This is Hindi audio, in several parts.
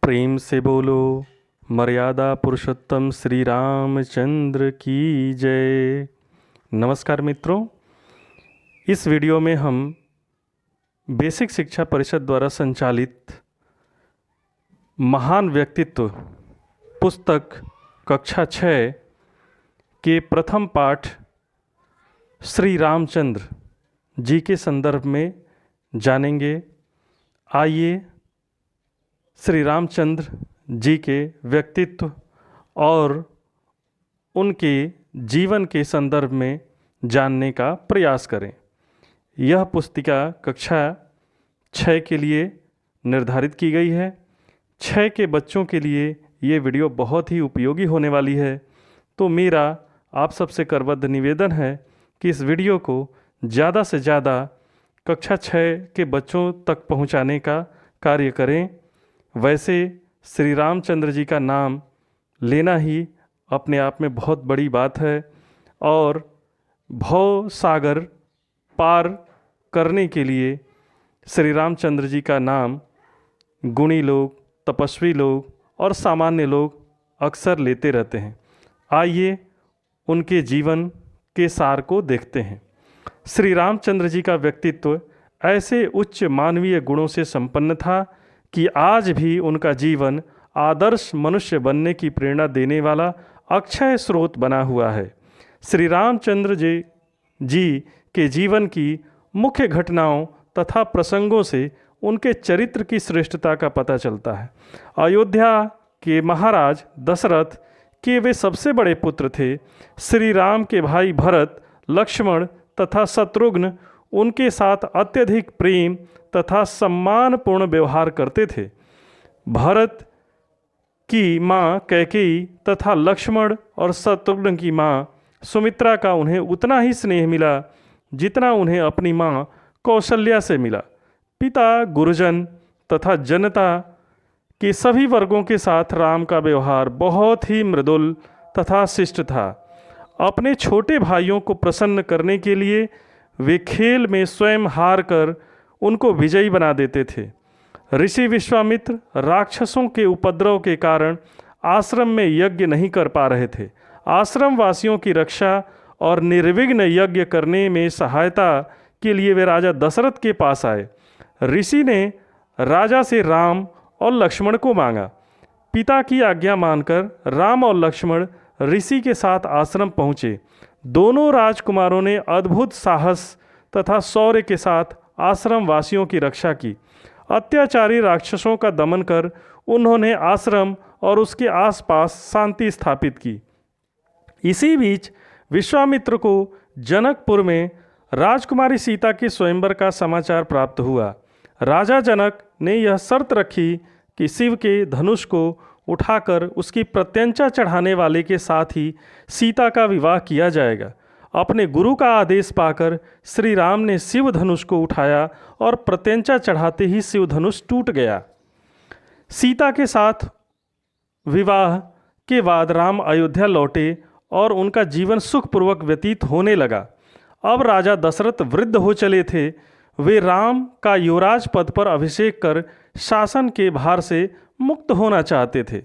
प्रेम से बोलो मर्यादा पुरुषोत्तम श्री रामचंद्र की जय। नमस्कार मित्रों, इस वीडियो में हम बेसिक शिक्षा परिषद द्वारा संचालित महान व्यक्तित्व पुस्तक कक्षा 6 के प्रथम पाठ श्री रामचंद्र जी के संदर्भ में जानेंगे। आइए श्री रामचंद्र जी के व्यक्तित्व और उनके जीवन के संदर्भ में जानने का प्रयास करें। यह पुस्तिका कक्षा 6 के लिए निर्धारित की गई है। 6 के बच्चों के लिए ये वीडियो बहुत ही उपयोगी होने वाली है। तो मेरा आप सबसे करबद्ध निवेदन है कि इस वीडियो को ज़्यादा से ज़्यादा कक्षा 6 के बच्चों तक पहुंचाने का कार्य करें। वैसे श्री रामचंद्र जी का नाम लेना ही अपने आप में बहुत बड़ी बात है और भव सागर पार करने के लिए श्री रामचंद्र जी का नाम गुणी लोग, तपस्वी लोग और सामान्य लोग अक्सर लेते रहते हैं। आइए उनके जीवन के सार को देखते हैं। श्री रामचंद्र जी का व्यक्तित्व ऐसे उच्च मानवीय गुणों से संपन्न था कि आज भी उनका जीवन आदर्श मनुष्य बनने की प्रेरणा देने वाला अक्षय स्रोत बना हुआ है। श्री रामचंद्र जी के जीवन की मुख्य घटनाओं तथा प्रसंगों से उनके चरित्र की श्रेष्ठता का पता चलता है। अयोध्या के महाराज दशरथ के वे सबसे बड़े पुत्र थे। श्री राम के भाई भरत, लक्ष्मण तथा शत्रुघ्न उनके साथ अत्यधिक प्रेम तथा सम्मानपूर्ण व्यवहार करते थे। भरत की माँ कैकेयी तथा लक्ष्मण और शत्रुघ्न की माँ सुमित्रा का उन्हें उतना ही स्नेह मिला जितना उन्हें अपनी माँ कौशल्या से मिला। पिता, गुरुजन तथा जनता के सभी वर्गों के साथ राम का व्यवहार बहुत ही मृदुल तथा शिष्ट था। अपने छोटे भाइयों को प्रसन्न करने के लिए वे खेल में स्वयं हार कर उनको विजयी बना देते थे। ऋषि विश्वामित्र राक्षसों के उपद्रव के कारण आश्रम में यज्ञ नहीं कर पा रहे थे। आश्रम वासियों की रक्षा और निर्विघ्न यज्ञ करने में सहायता के लिए वे राजा दशरथ के पास आए। ऋषि ने राजा से राम और लक्ष्मण को मांगा। पिता की आज्ञा मानकर राम और लक्ष्मण ऋषि के साथ आश्रम पहुँचे। दोनों राजकुमारों ने अद्भुत साहस तथा शौर्य के साथ आश्रम वासियों की रक्षा की। अत्याचारी राक्षसों का दमन कर उन्होंने आश्रम और उसके आसपास शांति स्थापित की। इसी बीच विश्वामित्र को जनकपुर में राजकुमारी सीता के स्वयंवर का समाचार प्राप्त हुआ। राजा जनक ने यह शर्त रखी कि शिव के धनुष को उठाकर उसकी प्रत्यंचा चढ़ाने वाले के साथ ही सीता का विवाह किया जाएगा। अपने गुरु का आदेश पाकर श्री राम ने शिव धनुष को उठाया और प्रत्यंचा चढ़ाते ही शिव धनुष टूट गया। सीता के साथ विवाह के बाद राम अयोध्या लौटे और उनका जीवन सुखपूर्वक व्यतीत होने लगा। अब राजा दशरथ वृद्ध हो चले थे। वे राम का युवराज पद पर अभिषेक कर शासन के भार से मुक्त होना चाहते थे।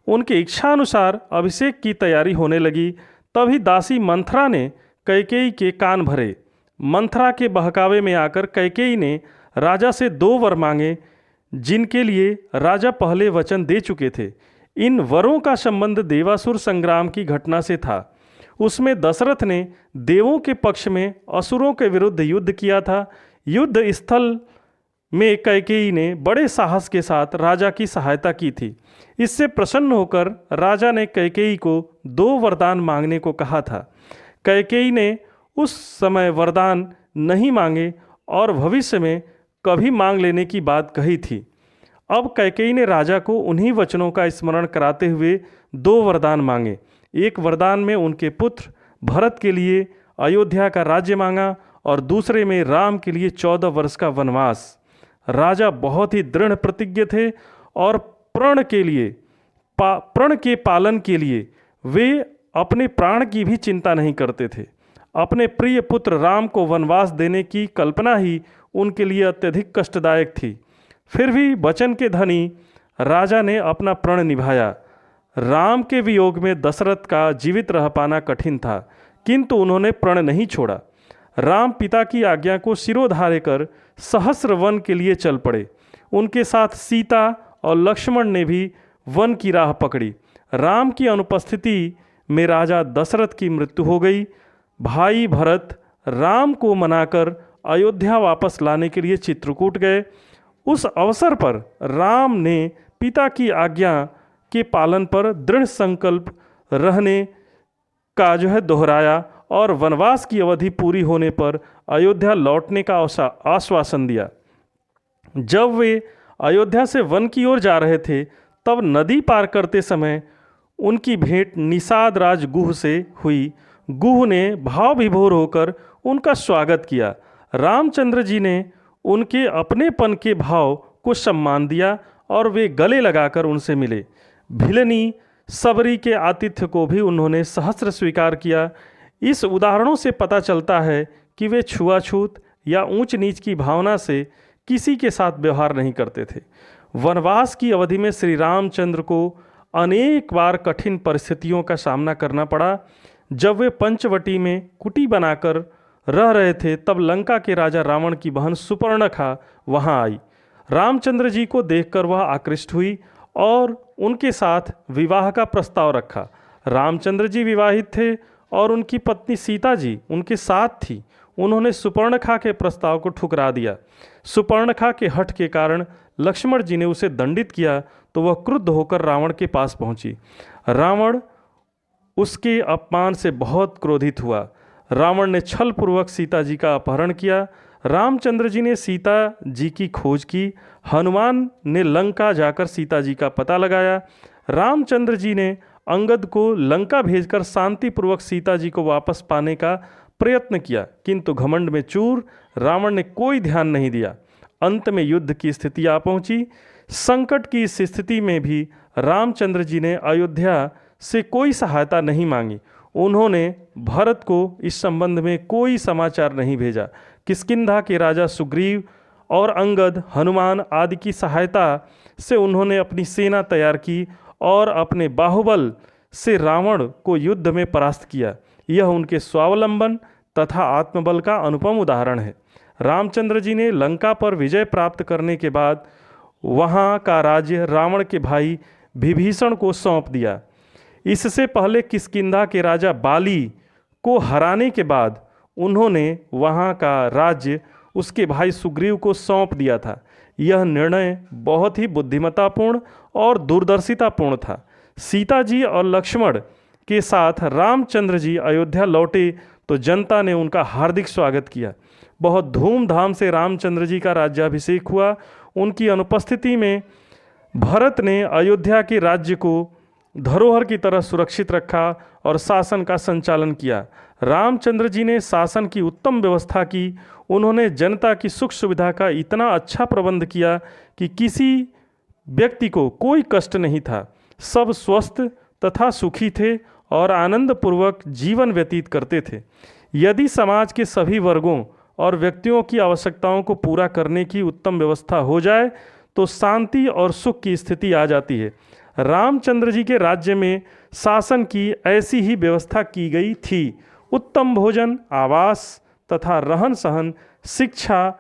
उनकी इच्छानुसार अभिषेक की तैयारी होने लगी। तभी दासी मंथरा ने कैकेयी के कान भरे। मंथरा के बहकावे में आकर कैकेयी ने राजा से 2 वर मांगे जिनके लिए राजा पहले वचन दे चुके थे। इन वरों का संबंध देवासुर संग्राम की घटना से था। उसमें दशरथ ने देवों के पक्ष में असुरों के विरुद्ध युद्ध किया था। युद्ध स्थल में कैकेयी ने बड़े साहस के साथ राजा की सहायता की थी। इससे प्रसन्न होकर राजा ने कैकेयी को 2 वरदान मांगने को कहा था। कैकेयी ने उस समय वरदान नहीं मांगे और भविष्य में कभी मांग लेने की बात कही थी। अब कैकेयी ने राजा को उन्हीं वचनों का स्मरण कराते हुए 2 वरदान मांगे। एक वरदान में उनके पुत्र भरत के लिए अयोध्या का राज्य मांगा और दूसरे में राम के लिए 14 वर्ष का वनवास। राजा बहुत ही दृढ़ प्रतिज्ञ थे और प्रण के पालन के लिए वे अपने प्राण की भी चिंता नहीं करते थे। अपने प्रिय पुत्र राम को वनवास देने की कल्पना ही उनके लिए अत्यधिक कष्टदायक थी। फिर भी वचन के धनी राजा ने अपना प्रण निभाया। राम के वियोग में दशरथ का जीवित रह पाना कठिन था, किंतु उन्होंने प्रण नहीं छोड़ा। राम पिता की आज्ञा को शिरोधार्य कर सहस्र वन के लिए चल पड़े। उनके साथ सीता और लक्ष्मण ने भी वन की राह पकड़ी। राम की अनुपस्थिति में राजा दशरथ की मृत्यु हो गई। भाई भरत राम को मनाकर अयोध्या वापस लाने के लिए चित्रकूट गए। उस अवसर पर राम ने पिता की आज्ञा के पालन पर दृढ़ संकल्प रहने का दोहराया और वनवास की अवधि पूरी होने पर अयोध्या लौटने का आश्वासन दिया। जब वे अयोध्या से वन की ओर जा रहे थे, तब नदी पार करते समय उनकी भेंट निषाद राज गुह से हुई। गुह ने भाव विभोर होकर उनका स्वागत किया। रामचंद्र जी ने उनके अपनेपन के भाव को सम्मान दिया और वे गले लगाकर उनसे मिले। भिलनी सबरी के आतिथ्य को भी उन्होंने सहस्र स्वीकार किया। इस उदाहरणों से पता चलता है कि वे छुआछूत या ऊंच नीच की भावना से किसी के साथ व्यवहार नहीं करते थे। वनवास की अवधि में श्री रामचंद्र को अनेक बार कठिन परिस्थितियों का सामना करना पड़ा। जब वे पंचवटी में कुटी बनाकर रह रहे थे, तब लंका के राजा रावण की बहन सुपर्णखा वहां आई। रामचंद्र जी को देखकर वह आकृष्ट हुई और उनके साथ विवाह का प्रस्ताव रखा। रामचंद्र जी विवाहित थे और उनकी पत्नी सीता जी उनके साथ थी। उन्होंने सुपर्णखा के प्रस्ताव को ठुकरा दिया। सुपर्णखा के हठ के कारण लक्ष्मण जी ने उसे दंडित किया तो वह क्रुद्ध होकर रावण के पास पहुंची। रावण उसके अपमान से बहुत क्रोधित हुआ। रावण ने छलपूर्वक सीता जी का अपहरण किया। रामचंद्र जी ने सीता जी की खोज की। हनुमान ने लंका जाकर सीता जी का पता लगाया। रामचंद्र जी ने अंगद को लंका भेजकर शांतिपूर्वक सीता जी को वापस पाने का प्रयत्न किया, किंतु घमंड में चूर रावण ने कोई ध्यान नहीं दिया। अंत में युद्ध की स्थिति आ पहुंची। संकट की इस स्थिति में भी रामचंद्र जी ने अयोध्या से कोई सहायता नहीं मांगी। उन्होंने भरत को इस संबंध में कोई समाचार नहीं भेजा। किष्किंधा के राजा सुग्रीव और अंगद, हनुमान आदि की सहायता से उन्होंने अपनी सेना तैयार की और अपने बाहुबल से रावण को युद्ध में परास्त किया। यह उनके स्वावलंबन तथा आत्मबल का अनुपम उदाहरण है। रामचंद्र जी ने लंका पर विजय प्राप्त करने के बाद वहाँ का राज्य रावण के भाई विभीषण को सौंप दिया। इससे पहले किष्किंधा के राजा बाली को हराने के बाद उन्होंने वहाँ का राज्य उसके भाई सुग्रीव को सौंप दिया था। यह निर्णय बहुत ही बुद्धिमत्तापूर्ण और दूरदर्शितापूर्ण था। सीता जी और लक्ष्मण के साथ रामचंद्र जी अयोध्या लौटे तो जनता ने उनका हार्दिक स्वागत किया। बहुत धूमधाम से रामचंद्र जी का राज्याभिषेक हुआ। उनकी अनुपस्थिति में भरत ने अयोध्या के राज्य को धरोहर की तरह सुरक्षित रखा और शासन का संचालन किया। रामचंद्र जी ने शासन की उत्तम व्यवस्था की। उन्होंने जनता की सुख सुविधा का इतना अच्छा प्रबंध किया कि किसी व्यक्ति को कोई कष्ट नहीं था। सब स्वस्थ तथा सुखी थे और आनंदपूर्वक जीवन व्यतीत करते थे। यदि समाज के सभी वर्गों और व्यक्तियों की आवश्यकताओं को पूरा करने की उत्तम व्यवस्था हो जाए तो शांति और सुख की स्थिति आ जाती है। रामचंद्र जी के राज्य में शासन की ऐसी ही व्यवस्था की गई थी। उत्तम भोजन, आवास तथा रहन सहन, शिक्षा,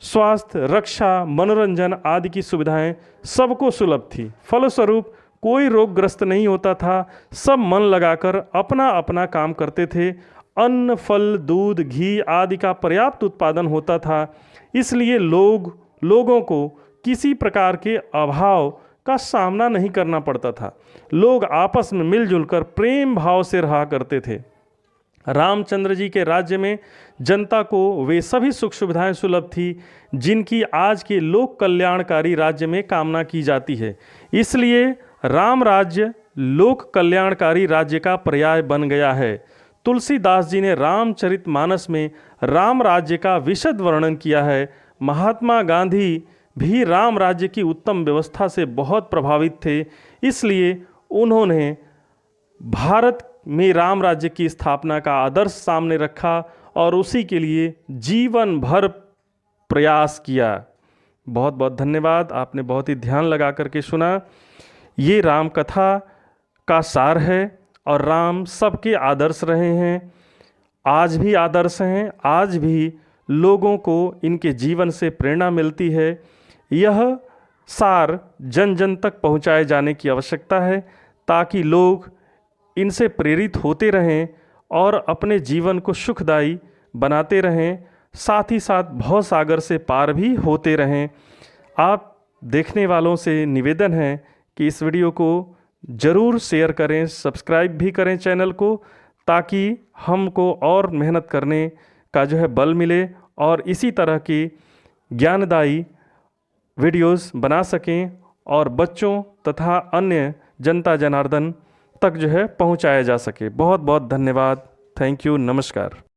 स्वास्थ्य, रक्षा, मनोरंजन आदि की सुविधाएं सबको सुलभ थी। फलस्वरूप कोई रोगग्रस्त नहीं होता था। सब मन लगाकर अपना अपना काम करते थे। अन्न, फल, दूध, घी आदि का पर्याप्त उत्पादन होता था। इसलिए लोगों को किसी प्रकार के अभाव का सामना नहीं करना पड़ता था। लोग आपस में मिलजुल कर प्रेम भाव से रहा करते थे। रामचंद्र जी के राज्य में जनता को वे सभी सुख सुविधाएं सुलभ थी जिनकी आज के लोक कल्याणकारी राज्य में कामना की जाती है। इसलिए राम राज्य लोक कल्याणकारी राज्य का पर्याय बन गया है। तुलसीदास जी ने रामचरितमानस में राम राज्य का विशद वर्णन किया है। महात्मा गांधी भी राम राज्य की उत्तम व्यवस्था से बहुत प्रभावित थे। इसलिए उन्होंने भारत में राम राज्य की स्थापना का आदर्श सामने रखा और उसी के लिए जीवन भर प्रयास किया। बहुत बहुत धन्यवाद, आपने बहुत ही ध्यान लगा करके सुना। ये राम कथा का सार है और राम सबके आदर्श रहे हैं, आज भी आदर्श हैं, आज भी लोगों को इनके जीवन से प्रेरणा मिलती है। यह सार जन जन तक पहुंचाए जाने की आवश्यकता है ताकि लोग इनसे प्रेरित होते रहें और अपने जीवन को सुखदायी बनाते रहें, साथ ही साथ भव सागर से पार भी होते रहें। आप देखने वालों से निवेदन है कि इस वीडियो को ज़रूर शेयर करें, सब्सक्राइब भी करें चैनल को, ताकि हमको और मेहनत करने का जो है बल मिले और इसी तरह की ज्ञानदायी वीडियोस बना सकें और बच्चों तथा अन्य जनता जनार्दन तक जो है पहुंचाया जा सके। बहुत बहुत धन्यवाद। Thank you. नमस्कार।